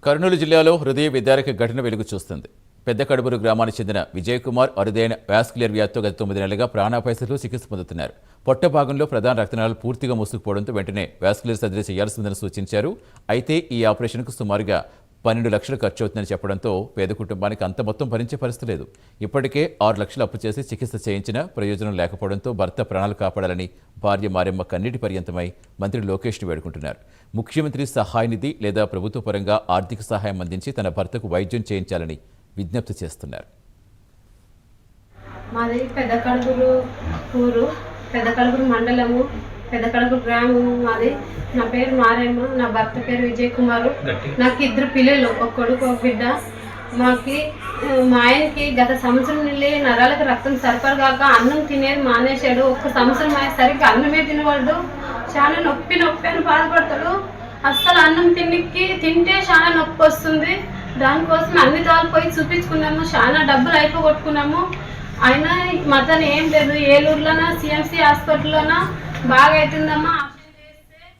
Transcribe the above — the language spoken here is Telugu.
కర్నూలు జిల్లాలో హృదయ విదారక ఘటన వెలుగు చూస్తుంది. పెద్ద కడుబూరు గ్రామానికి చెందిన విజయ్ కుమార్ అరుదైన వాస్కులర్ వ్యాధితో గత 9 నెలలుగా ప్రాణాపాయస్థితిలో చికిత్స పొందుతున్నారు. పొట్ట భాగంలో ప్రధాన రక్తనాళాలు పూర్తిగా మూసుకుపోవడంతో వెంటనే వాస్కులర్ సర్జరీ చేయాల్సిందని సూచించారు. అయితే ఈ ఆపరేషన్కు సుమారుగా 12 లక్షలు ఖర్చు అవుతుందని చెప్పడంతో పేద కుటుంబానికి అంత మొత్తం భరించే పరిస్థితి లేదు. ఇప్పటికే 6 లక్షలు అప్పు చేసి చికిత్స చేయించినా ప్రయోజనం లేకపోవడంతో భర్త ప్రాణాలు కాపాడాలని భార్య మారెమ్మ కన్నీటి పర్యంతమై మంత్రి లోకేష్ను వేడుకుంటున్నారు. ముఖ్యమంత్రి సహాయ నిధి లేదా ప్రభుత్వ పరంగా ఆర్థిక సహాయం అందించి తన భర్తకు వైద్యం చేయించాలని విజ్ఞప్తి చేస్తున్నారు. మాది పెద్ద కడుగురు ఊరు, పెద్ద కడుగురు మండలము, పెద్ద కడుగురు గ్రామం మాది. నా పేరు మారేమ్మ, నా భర్త పేరు విజయ్ కుమారు. నాకు 2 పిల్లలు, ఒక కొడుకు ఒక బిడ్డ. మా ఆయనకి గత సంవత్సరం నుండి నరాలకు రక్తం సరఫరా కాక అన్నం తినేది మానేశాడు. 1 సంవత్సరం అయ్యేసరికి అన్నమే తినవాడు. చాలా నొప్పి అని బాధపడతాడు. అస్సలు అన్నం తింటే చాలా నొప్పి వస్తుంది. దానికోసం అన్ని తాళ్ళు పోయి చూపించుకున్నాము, చాలా డబ్బులు అయిపోగొట్టుకున్నాము. అయినా మతను ఏం లేదు, ఏలూరులోనా సిఎంసి హాస్పిటల్లోనా బాగా అవుతుందమ్మా.